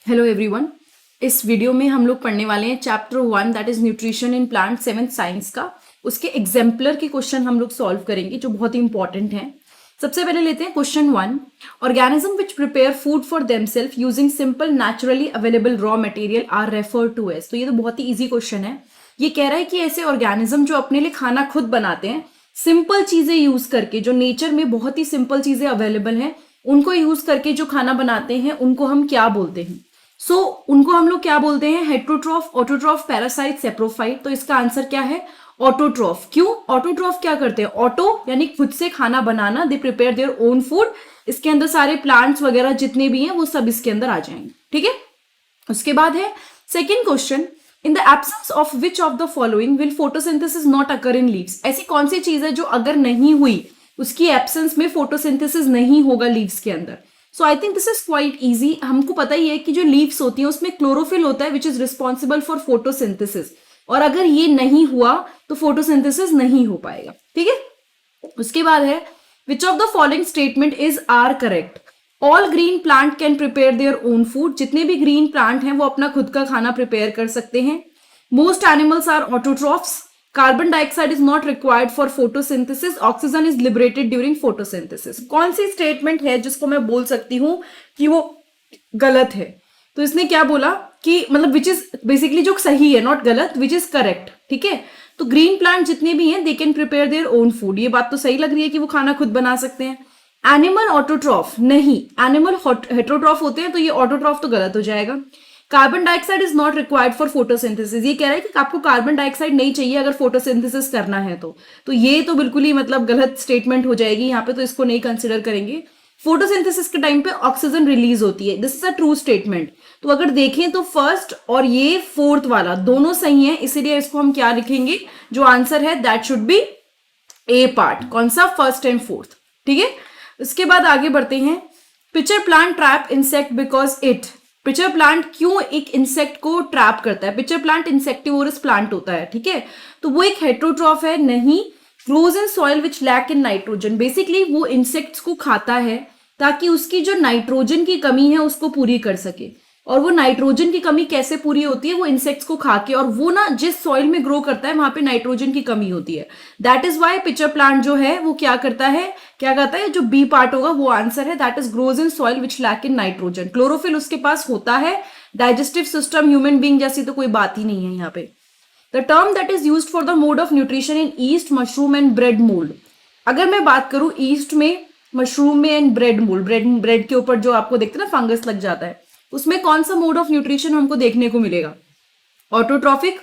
Hello everyone. इस video में हम लोग पढ़ने वाले हैं chapter 1 that is nutrition in plant 7th science का। उसके एग्जाम्पलर के क्वेश्चन हम लोग सॉल्व करेंगे जो बहुत ही इंपॉर्टेंट हैं। सबसे पहले लेते हैं question 1। Organism which prepare food for themself using simple naturally available raw material are refer to as. तो ये तो बहुत ही ईजी क्वेश्चन है। ये कह रहा है कि ऐसे ऑर्गेनिज्म जो अपने लिए खाना खुद बनाते हैं सिंपल चीजें यूज करके, जो नेचर में बहुत ही सिंपल चीजें अवेलेबल हैं उनको यूज करके जो खाना बनाते हैं उनको हम क्या बोलते हैं। उनको हम लोग क्या बोलते हैं? Heterotroph, autotroph, parasite, saprophyte. तो इसका आंसर क्या है? ऑटोट्रॉफ। क्यों? ऑटोट्रॉफ क्या करते हैं? ऑटो यानी खुद से खाना बनाना, they prepare their own food. इसके अंदर सारे प्लांट्स वगैरह जितने भी हैं वो सब इसके अंदर आ जाएंगे। ठीक है। उसके बाद है second question, in the absence of which of the following will photosynthesis not occur in leaves. ऐसी कौन सी चीज है जो अगर नहीं हुई, उसकी एब्सेंस में फोटोसिंथेसिस नहीं होगा लीव्स के अंदर। So I think this is quite easy. हमको पता ही है कि जो लीव्स होती है उसमें क्लोरोफिल होता है which is responsible for photosynthesis, और अगर ये नहीं हुआ तो फोटोसिंथेसिस नहीं हो पाएगा। ठीक है। उसके बाद है which of the following statement is are correct. All green plant can prepare their own food. जितने भी ग्रीन प्लांट हैं वो अपना खुद का खाना प्रिपेयर कर सकते हैं। Most animals are autotrophs. Carbon dioxide is not required for photosynthesis. Oxygen is liberated during photosynthesis. कौन सी स्टेटमेंट है जिसको मैं बोल सकती हूं कि वो गलत है? तो इसने क्या बोला कि मतलब विच इज बेसिकली जो सही है, नॉट गलत, विच इज करेक्ट। ठीक है। तो ग्रीन प्लांट जितने भी हैं they can prepare their own food. ये बात तो सही लग रही है कि वो खाना खुद बना सकते हैं। एनिमल ऑटोट्रॉफ नहीं, एनिमल हेट्रोट्रॉफ होते हैं, तो ये ऑटोट्रॉफ तो गलत हो जाएगा। Carbon dioxide is not required for photosynthesis. ये कह रहा है कि आपको कार्बन डाइऑक्साइड नहीं चाहिए अगर फोटोसिंथेसिस करना है तो ये तो बिल्कुल ही मतलब गलत स्टेटमेंट हो जाएगी यहाँ पे, तो इसको नहीं कंसिडर करेंगे। फोटोसिंथेसिस के टाइम पे ऑक्सीजन रिलीज होती है, this is a true statement. तो अगर देखें तो फर्स्ट और ये फोर्थ वाला दोनों सही है, इसीलिए इसको हम क्या लिखेंगे? जो आंसर है that should be A part. कौन सा? First and fourth. ठीक है। उसके बाद आगे बढ़ते हैं। Pitcher plant trap insect because it. Pitcher plant क्यों एक इंसेक्ट को ट्रैप करता है? पिचर प्लांट इंसेक्टिवोरस प्लांट होता है। ठीक है। तो वो एक हेट्रोट्रॉफ है नहीं। Grows in soil which lack in nitrogen. Basically वो इंसेक्ट्स को खाता है ताकि उसकी जो नाइट्रोजन की कमी है उसको पूरी कर सके। और वो नाइट्रोजन की कमी कैसे पूरी होती है? वो इंसेक्ट्स को खा के, और वो ना जिस सॉइल में ग्रो करता है वहां पे नाइट्रोजन की कमी होती है। That is why pitcher plant जो है वो क्या करता है, क्या कहता है? जो बी पार्ट होगा वो आंसर है, that is grows in soil which lack in nitrogen. Chlorophyll उसके पास होता है। डाइजेस्टिव सिस्टम ह्यूमन बींग जैसी तो कोई बात ही नहीं है यहाँ पे। The term that is used for the mode of nutrition in east, mushroom and bread mould. अगर मैं बात करूं ईस्ट में, मशरूम में एंड ब्रेड मोल्ड, ब्रेड के ऊपर जो आपको देखते हैं ना फंगस लग जाता है, उसमें कौन सा मोड ऑफ न्यूट्रिशन हमको देखने को मिलेगा? Autotrophic,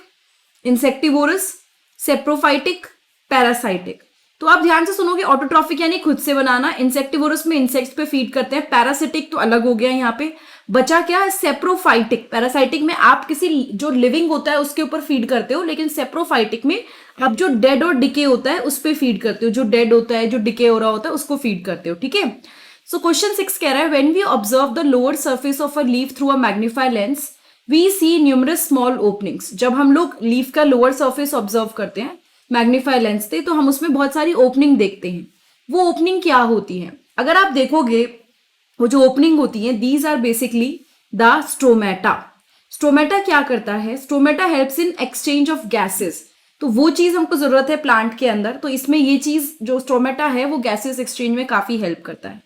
insectivorous, saprophytic, parasitic. तो आप ध्यान से सुनोगे। ऑटोट्रॉफिक यानी खुद से बनाना, इंसेक्टिवोरस में इंसेक्ट्स पे फीड करते हैं, पैरासिटिक तो अलग हो गया यहाँ पे। बचा क्या? सेप्रोफाइटिक। पैरासाइटिक में आप किसी जो लिविंग होता है उसके ऊपर फीड करते हो, लेकिन सेप्रोफाइटिक में आप जो डेड और डिके होता है उस पर फीड करते हो। जो डेड होता है, जो डिके हो रहा होता है, उसको फीड करते हो। ठीक है। सो क्वेश्चन 6 कह रहा है when we observe the lower surface of a leaf through a magnify lens we see numerous small openings. जब हम लोग लीफ का लोअर सरफेस ऑब्जर्व करते हैं मैग्नीफाई लेंस से तो हम उसमें बहुत सारी ओपनिंग देखते हैं। वो ओपनिंग क्या होती है? अगर आप देखोगे वो जो ओपनिंग होती है, these are basically the stromata. Stromata क्या करता है? Stromata helps in exchange of gases. तो वो चीज हमको जरूरत है प्लांट के अंदर, तो इसमें ये चीज जो स्ट्रोमेटा है वो गैसेस एक्सचेंज में काफी हेल्प करता है।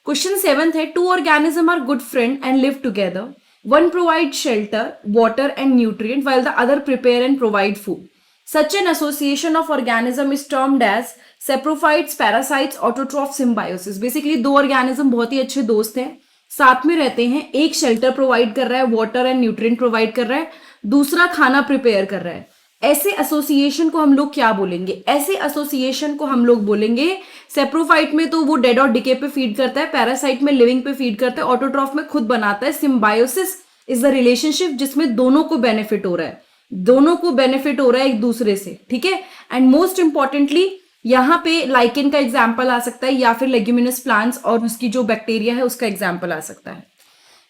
क्वेश्चन 7 है two organism are good friend and live together, one provide shelter, water and nutrient while the other prepare and provide food. Such an association of organism is termed as saprophytes, parasites, autotroph, symbiosis. Basically दो organism बहुत ही अच्छे दोस्त हैं, साथ में रहते हैं। एक शेल्टर प्रोवाइड कर रहा है, वाटर एंड न्यूट्रिएंट प्रोवाइड कर रहा है, दूसरा खाना प्रिपेयर कर रहा है। ऐसे एसोसिएशन को हम लोग क्या बोलेंगे? ऐसे एसोसिएशन को हम लोग बोलेंगे, सेप्रोफाइट में तो वो डेड और डिके पे फीड करता है, पैरासाइट में लिविंग पे फीड करता है, ऑटोट्रॉफ में खुद बनाता है। सिम्बायोसिस इज द रिलेशनशिप जिसमें दोनों को बेनिफिट हो रहा है, दोनों को बेनिफिट हो रहा है एक दूसरे से। ठीक है। एंड मोस्ट इंपॉर्टेंटली यहाँ पे लाइकेन का एग्जाम्पल आ सकता है, या फिर लेग्यूमिनस प्लांट्स और उसकी जो बैक्टीरिया है उसका एग्जाम्पल आ सकता है।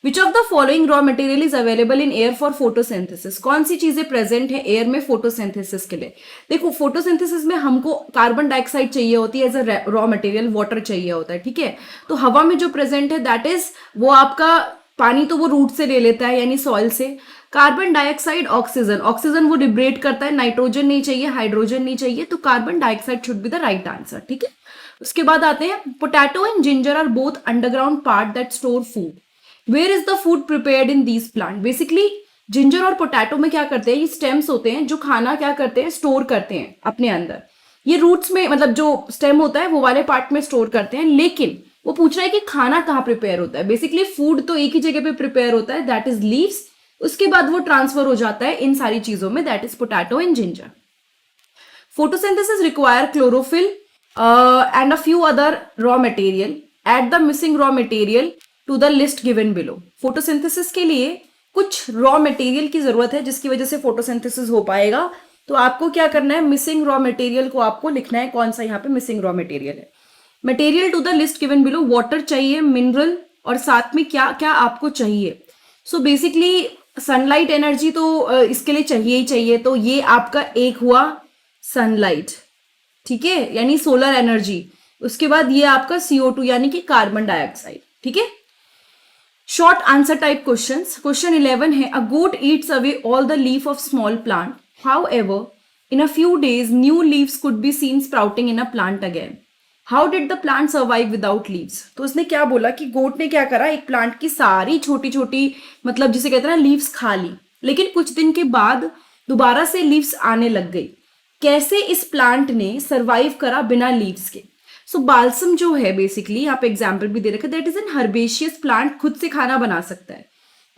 Which of the following raw material is available in air for photosynthesis. कौन सी चीजें प्रेजेंट है एयर में फोटोसिंथेसिस के लिए? देखो फोटोसिंथेसिस में हमको कार्बन डाइऑक्साइड चाहिए होती है as a raw material, water चाहिए होता है। ठीक है। तो हवा में जो प्रेजेंट है दैट इज वो आपका पानी तो वो रूट से ले लेता है यानी सॉइल से। कार्बन डाइऑक्साइड, ऑक्सीजन, ऑक्सीजन वो लिबरेट करता है, नाइट्रोजन नहीं चाहिए, हाइड्रोजन नहीं चाहिए, तो carbon dioxide should be the right answer. ठीक है, उसके बाद आते हैं potato and ginger are both underground part that store food. Where is the food prepared in these plant. Basically ginger और पोटैटो में क्या करते हैं, ये स्टेम्स होते हैं जो खाना क्या करते हैं, स्टोर करते हैं अपने अंदर। ये रूट्स में मतलब जो स्टेम होता है वो वाले पार्ट में स्टोर करते हैं, लेकिन वो पूछ रहा है कि खाना कहाँ प्रिपेयर होता है। बेसिकली फूड तो एक ही जगह पे प्रिपेयर होता है, दैट इज लीव्स, उसके बाद वो ट्रांसफर हो जाता है इन सारी चीजों में, that is potato and ginger. Photosynthesis require chlorophyll and a few other raw material, add the missing raw material to the list given below. Photosynthesis के लिए कुछ रॉ मटेरियल की जरूरत है जिसकी वजह से फोटोसिंथेसिस हो पाएगा, तो आपको क्या करना है, मिसिंग रॉ मटेरियल को आपको लिखना है, कौन सा यहाँ पे मिसिंग रॉ मटेरियल है। Material to the list given below, water चाहिए, मिनरल, और साथ में क्या क्या आपको चाहिए। सो बेसिकली सनलाइट एनर्जी तो इसके लिए चाहिए ही चाहिए, तो ये आपका एक हुआ सनलाइट, ठीक है, यानी सोलर एनर्जी। उसके बाद ये आपका CO2 यानी कि कार्बन डाइऑक्साइड। ठीक है, short answer type questions. Question 11 है, a goat eats away all the leaf of small plant, however in a few days new leaves could be seen sprouting in a plant again. How did the plant survive without leaves? तो उसने क्या बोला कि गोट ने क्या करा, एक plant की सारी छोटी छोटी मतलब जिसे कहते हैं ना लीव्स खा ली, लेकिन कुछ दिन के बाद दोबारा से लीव्स आने लग गई। कैसे इस प्लांट ने सर्वाइव करा बिना लीव्स के। सो बाल्सम जो है बेसिकली यहाँ पे एग्जाम्पल भी दे रखा है, that is an herbaceous plant, खुद से खाना बना सकता है,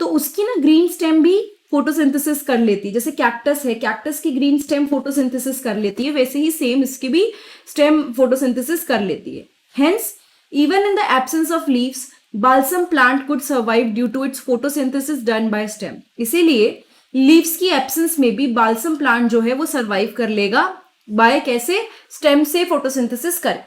तो उसकी ना ग्रीन स्टेम भी फोटोसिंथेसिस कर लेती है। जैसे कैक्टस है, कैक्टस की ग्रीन स्टेम फोटोसिंथेसिस कर लेती है, वैसे ही सेम इसकी भी स्टेम फोटोसिंथेसिस कर लेती है। Hence even in the absence of leaves balsam plant could survive due to its photosynthesis done by stem. इसीलिए लीव्स की एब्सेंस में भी बाल्सम प्लांट जो है वो सर्वाइव कर लेगा, बाय कैसे, स्टेम से फोटोसिंथेसिस कर।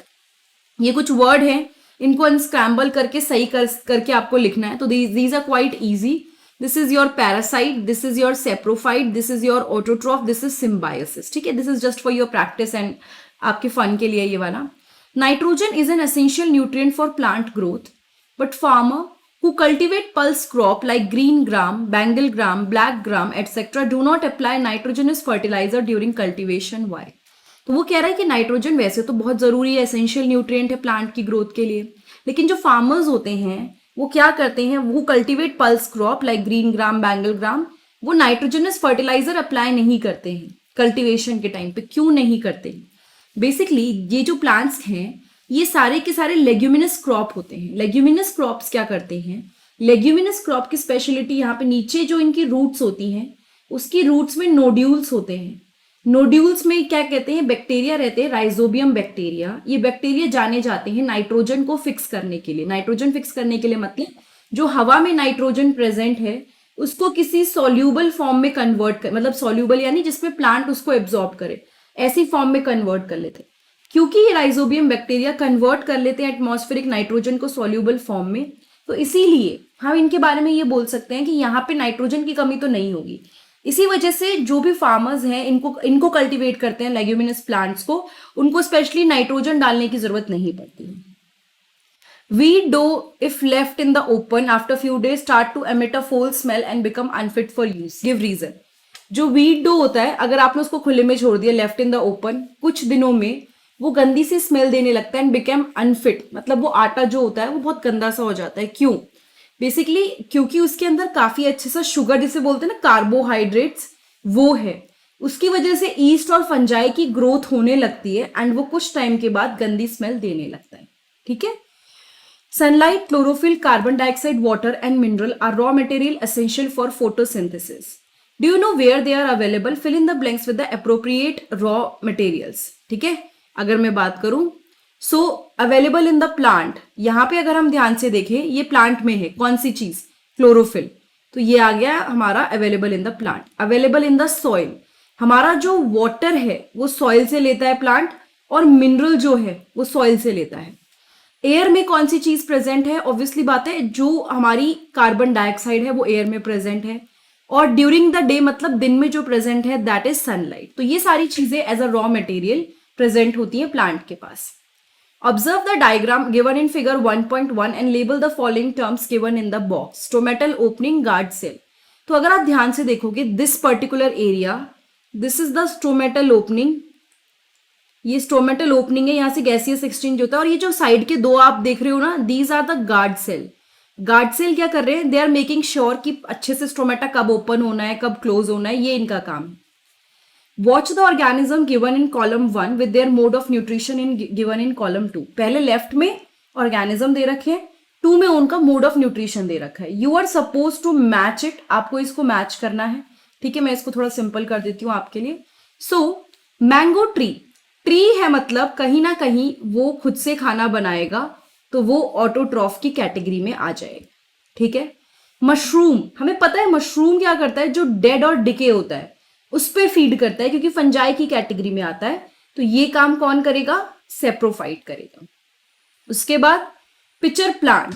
ये कुछ वर्ड हैं, इनको अनस्क्रैम्बल करके सही करके आपको लिखना है, तो these are quite easy. This is your parasite, this is your saprophyte, this is your autotroph, this is symbiosis। ठीक है, this is just for your practice and आपके fun के लिए ये वाला। Nitrogen is an essential nutrient for plant growth, but farmer who cultivate pulse crop like green gram, bengal gram, black gram, etc. do not apply nitrogen as fertilizer during cultivation। Why? तो वो कह रहा है कि nitrogen वैसे तो बहुत जरूरी है, एसेंशियल न्यूट्रिएंट है प्लांट की ग्रोथ के लिए, लेकिन जो फार्मर्स होते हैं वो क्या करते हैं, वो cultivate pulse crop like green gram, Bengal gram, वो नाइट्रोजनस फर्टिलाइजर अप्लाई नहीं करते हैं कल्टीवेशन के टाइम पे। क्यों नहीं करते? बेसिकली ये जो प्लांट्स हैं ये सारे के सारे लेग्यूमिनस क्रॉप होते हैं। लेग्यूमिनस क्रॉप्स क्या करते हैं, लेग्यूमिनस क्रॉप की स्पेशलिटी यहाँ पे नीचे जो इनकी रूट्स होती हैं उसकी रूट्स में नोड्यूल्स होते हैं। नोड्यूल्स में क्या कहते हैं, बैक्टीरिया रहते हैं, राइजोबियम बैक्टीरिया। ये बैक्टीरिया जाने जाते हैं नाइट्रोजन को फिक्स करने के लिए। नाइट्रोजन फिक्स करने के लिए मतलब जो हवा में नाइट्रोजन प्रेजेंट है उसको किसी सॉल्यूबल फॉर्म में कन्वर्ट कर, मतलब सॉल्यूबल यानी जिसमें प्लांट उसको एब्जॉर्ब करे, ऐसी फॉर्म में कन्वर्ट कर लेते। क्योंकि ये राइजोबियम बैक्टीरिया कन्वर्ट कर लेते हैं एटमॉस्फेरिक नाइट्रोजन को सॉल्यूबल फॉर्म में, तो इसीलिए हम इनके बारे में ये बोल सकते हैं कि यहाँ पे नाइट्रोजन की कमी तो नहीं होगी। इसी वजह से जो भी फार्मर्स हैं इनको कल्टीवेट करते हैं लेग्यूमिनस प्लांट्स को, उनको स्पेशली नाइट्रोजन डालने की जरूरत नहीं पड़ती। Wheat dough if left in the open after few days start to emit a foul smell and become unfit for use. Give reason. जो वीट डो होता है अगर आपने उसको खुले में छोड़ दिया लेफ्ट इन द ओपन, कुछ दिनों में वो गंदी सी स्मेल देने लगता है एंड बिकम अनफिट, मतलब वो आटा जो होता है वो बहुत गंदा सा हो जाता है। क्यों? बेसिकली क्योंकि उसके अंदर काफी अच्छे सा शुगर जिसे बोलते हैं ना कार्बोहाइड्रेट्स वो है, उसकी वजह से ईस्ट और फंजाई की ग्रोथ होने लगती है एंड वो कुछ टाइम के बाद गंदी स्मेल देने लगता है। ठीक है, sunlight, chlorophyll, carbon dioxide, water and mineral are raw material essential for photosynthesis. Do you know where they are available? Fill in the blanks with the appropriate raw materials. ठीक है, अगर मैं बात करूं so available in the plant, यहाँ पे अगर हम ध्यान से देखें ये प्लांट में है कौन सी चीज, क्लोरोफिल, तो ये आ गया हमारा available in the plant. Available in the soil, हमारा जो वाटर है वो सॉइल से लेता है प्लांट, और मिनरल जो है वो सॉइल से लेता है। एयर में कौन सी चीज प्रेजेंट है? ऑब्वियसली बात है जो हमारी कार्बन डाइऑक्साइड है वो एयर में प्रेजेंट है, और ड्यूरिंग द डे मतलब दिन में जो प्रेजेंट है दैट इज सनलाइट। तो ये सारी चीजें as a raw material present होती है प्लांट के पास। Observe the diagram given in figure 1.1 and label the following terms given in the box. Stomatal opening, guard cell. तो अगर आप ध्यान से देखोगे, this particular area, this is the stomatal opening. ये स्टोमेटल ओपनिंग है, यहाँ से गैसियस एक्सचेंज होता है, और ये जो साइड के दो आप देख रहे हो ना, these are the guard cell. Guard cell क्या कर रहे हैं? दे आर मेकिंग श्योर कि अच्छे से स्टोमेटा कब ओपन होना है, कब क्लोज होना है, ये इनका काम है. Watch the organism given in column 1 with their mode of nutrition in given in column 2. पहले लेफ्ट में ऑर्गेनिज्म दे रखे हैं, 2 में उनका मोड ऑफ न्यूट्रिशन दे रखा है. You are suppose to match it. आपको इसको मैच करना है. ठीक है, मैं इसको थोड़ा सिंपल कर देती हूँ आपके लिए. सो मैंगो ट्री, ट्री है मतलब कहीं ना कहीं वो खुद से खाना बनाएगा, तो वो ऑटोट्रॉफ की कैटेगरी में आ जाएगा. ठीक है. मशरूम, हमें पता है मशरूम क्या करता है, जो डेड और डिके होता है उस पे फीड करता है, क्योंकि फंजाई की कैटेगरी में आता है. तो ये काम कौन करेगा? सेप्रोफाइट करेगा. उसके बाद पिचर प्लांट.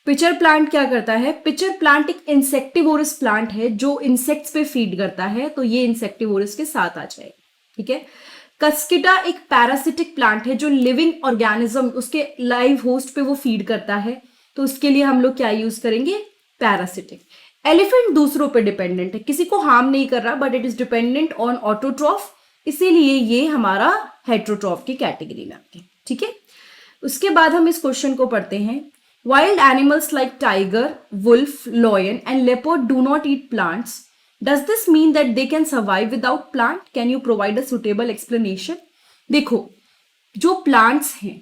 पिचर प्लांट क्या करता है? पिचर प्लांट एक इंसेक्टिवोरस प्लांट है जो इंसेक्ट्स पे फीड करता है, तो ये इंसेक्टिवोरस के साथ आ जाएगा. ठीक है. कस्किटा एक पैरासिटिक प्लांट है जो लिविंग ऑर्गेनिज्म, उसके लाइव होस्ट पे वो फीड करता है, तो उसके लिए हम लोग क्या यूज करेंगे? पैरासिटिक. एलिफेंट दूसरों पे डिपेंडेंट है, किसी को हार्म नहीं कर रहा, but it is dependent on autotroph, इसीलिए ये हमारा हेट्रोट्रॉफ की कैटेगरी में आते हैं. ठीक है. उसके बाद हम इस क्वेश्चन को पढ़ते हैं. Wild animals like tiger, wolf, lion and leopard do not eat plants. Does this mean that they can survive without plant? Can you provide a suitable explanation? देखो, जो प्लांट्स हैं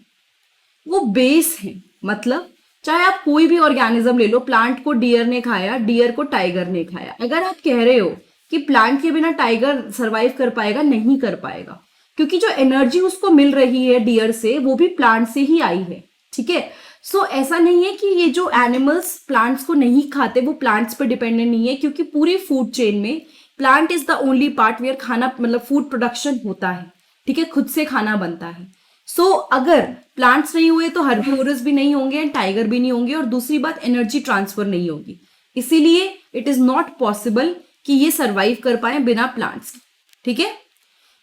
वो बेस हैं, मतलब चाहे आप कोई भी ऑर्गेनिज्म ले लो, प्लांट को डियर ने खाया, डियर को टाइगर ने खाया. अगर आप कह रहे हो कि प्लांट के बिना टाइगर सरवाइव कर पाएगा, नहीं कर पाएगा, क्योंकि जो एनर्जी उसको मिल रही है डियर से, वो भी प्लांट से ही आई है. ठीक है. सो ऐसा नहीं है कि ये जो एनिमल्स प्लांट्स को नहीं खाते वो प्लांट्स पर डिपेंडेंट नहीं है, क्योंकि पूरी फूड चेन में plant is the only part where खाना, मतलब फूड प्रोडक्शन होता है. ठीक है. खुद से खाना बनता है. सो अगर प्लांट्स नहीं हुए तो हर्बीवोरस भी नहीं होंगे एंड टाइगर भी नहीं होंगे, और दूसरी बात एनर्जी ट्रांसफर नहीं होगी, इसीलिए इट इज नॉट पॉसिबल कि ये सर्वाइव कर पाए बिना प्लांट्स के. ठीक है.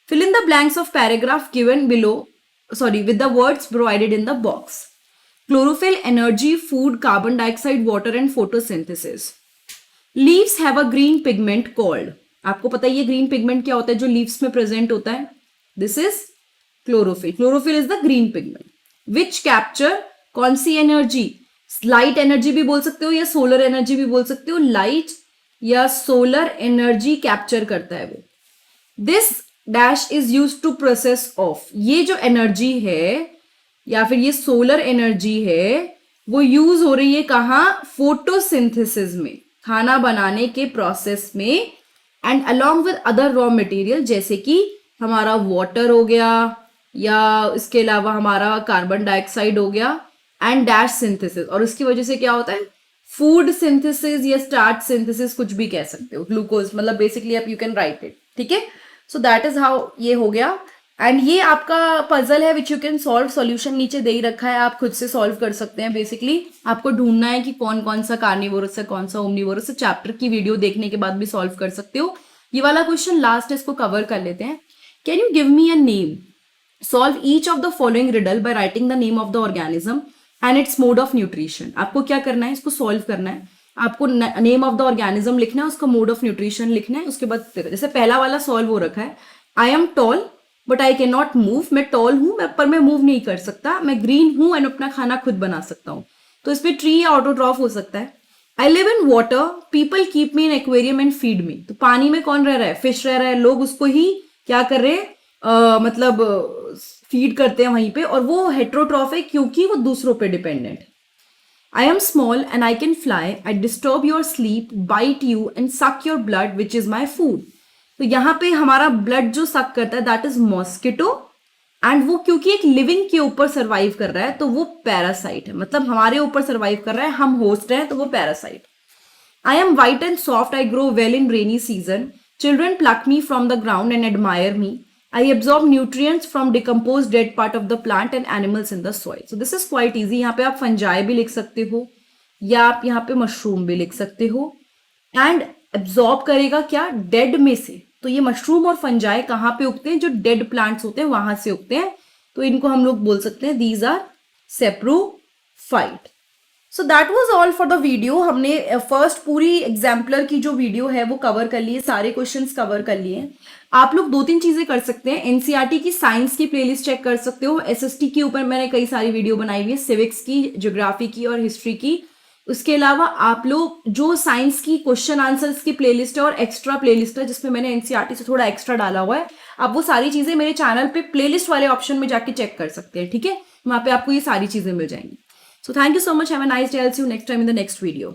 Fill in the blanks of paragraph given below, with the words provided in the box. Chlorophyll, energy, food, carbon dioxide, water and photosynthesis. Leaves have a green pigment called. आपको पता है ये green pigment क्या होता है जो leaves में present होता है? This is chlorophyll. Chlorophyll is the green pigment. Which capture कौन सी energy? Light energy भी बोल सकते हो या solar energy भी बोल सकते हो. Light या solar energy capture करता है वो. This dash is used to process of. ये जो energy है या फिर ये सोलर एनर्जी है, वो यूज हो रही है कहाँ? फोटोसिंथेसिस में, खाना बनाने के प्रोसेस में, and along with other raw material, जैसे कि हमारा वाटर हो गया, या इसके अलावा हमारा कार्बन डाइऑक्साइड हो गया, एंड डैश सिंथेसिस. और इसकी वजह से क्या होता है? फूड सिंथेसिस या स्टार्च सिंथेसिस, कुछ भी कह सकते हो, ग्लूकोज, मतलब बेसिकली आप यू कैन राइट इट. ठीक है. सो दैट इज हाउ ये हो गया. एंड ये आपका पजल है which you can solve. Solution नीचे दे ही रखा है, आप खुद से सॉल्व कर सकते हैं. बेसिकली आपको ढूंढना है कि कौन कौन सा कार्निवोरस है, कौन सा ओमनिवोरस है. चैप्टर की वीडियो देखने के बाद भी सॉल्व कर सकते हो. ये वाला क्वेश्चन लास्ट है, इसको कवर कर लेते हैं. Can you give me a name? Solve each of the following riddle by writing the name of the organism and it's mode of nutrition. आपको क्या करना है? इसको सॉल्व करना है. आपको नेम ऑफ द ऑर्गेनिज्म लिखना है, उसका मोड ऑफ न्यूट्रिशन लिखना है. उसके बाद जैसे पहला वाला सॉल्व हो रखा है, I am tall but I can not move. मैं टॉल हूं पर मैं मूव नहीं कर सकता. मैं ग्रीन हूं एंड अपना खाना खुद बना सकता हूं. तो इसमें ट्री या ऑटोट्रॉफ हो सकता है. I live in water, people keep me in aquarium and feed me. तो पानी में कौन रह रहा है? फिश रह रहा है. लोग उसको ही क्या कर रहे हैं? मतलब फीड करते हैं वहीं पे, और वो हेट्रोट्रॉफ है क्योंकि वो दूसरों पे डिपेंडेंट है. I am small and I can fly. I disturb your sleep, bite you and suck your blood which is my food. तो यहाँ पे हमारा ब्लड जो सक करता है दैट इज मॉस्किटो, एंड वो क्योंकि एक लिविंग के ऊपर सर्वाइव कर रहा है तो वो पैरासाइट है, मतलब हमारे ऊपर सर्वाइव कर रहा है, हम होस्ट हैं तो वो parasite. I am white and soft, I grow well in rainy season. Children pluck me from the ground and admire me. I absorb nutrients from decompose dead part of the plant and animals in the soil. So this is quite easy. यहाँ पे आप fungi भी लिख सकते हो या आप यहाँ पे मशरूम भी लिख सकते हो. एंड एब्जॉर्ब करेगा क्या? डेड में से. तो ये मशरूम और फंजाई कहाँ पे उगते हैं? जो डेड प्लांट्स होते हैं वहां से उगते हैं. तो इनको हम लोग बोल सकते हैं these are saprophyte. So that was all for the video. हमने फर्स्ट पूरी एग्जाम्पलर की जो वीडियो है वो कवर कर लिए, सारे क्वेश्चंस कवर कर लिए। आप लोग 2-3 चीजें कर सकते हैं। एनसीईआरटी की साइंस की प्लेलिस्ट चेक कर सकते हो। एसएसटी के ऊपर मैंने कई सारी वीडियो बनाई हुई है, सिविक्स की, ज्योग्राफी की और हिस्ट्री की। उसके अलावा आप लोग जो साइंस की क्वेश्चन आंसर्स की प्लेलिस्ट है और एक्स्ट्रा प्लेलिस्ट है जिसमें मैंने एनसीईआरटी से थोड़ा एक्स्ट्रा डाला हुआ है, आप वो सारी चीजें मेरे चैनल पे प्लेलिस्ट वाले ऑप्शन में जाके चेक कर सकते हैं। ठीक है, वहां पे आपको ये सारी चीजें मिल जाएंगी। So thank you so much. Have a nice day. I'll see you next time in the next video.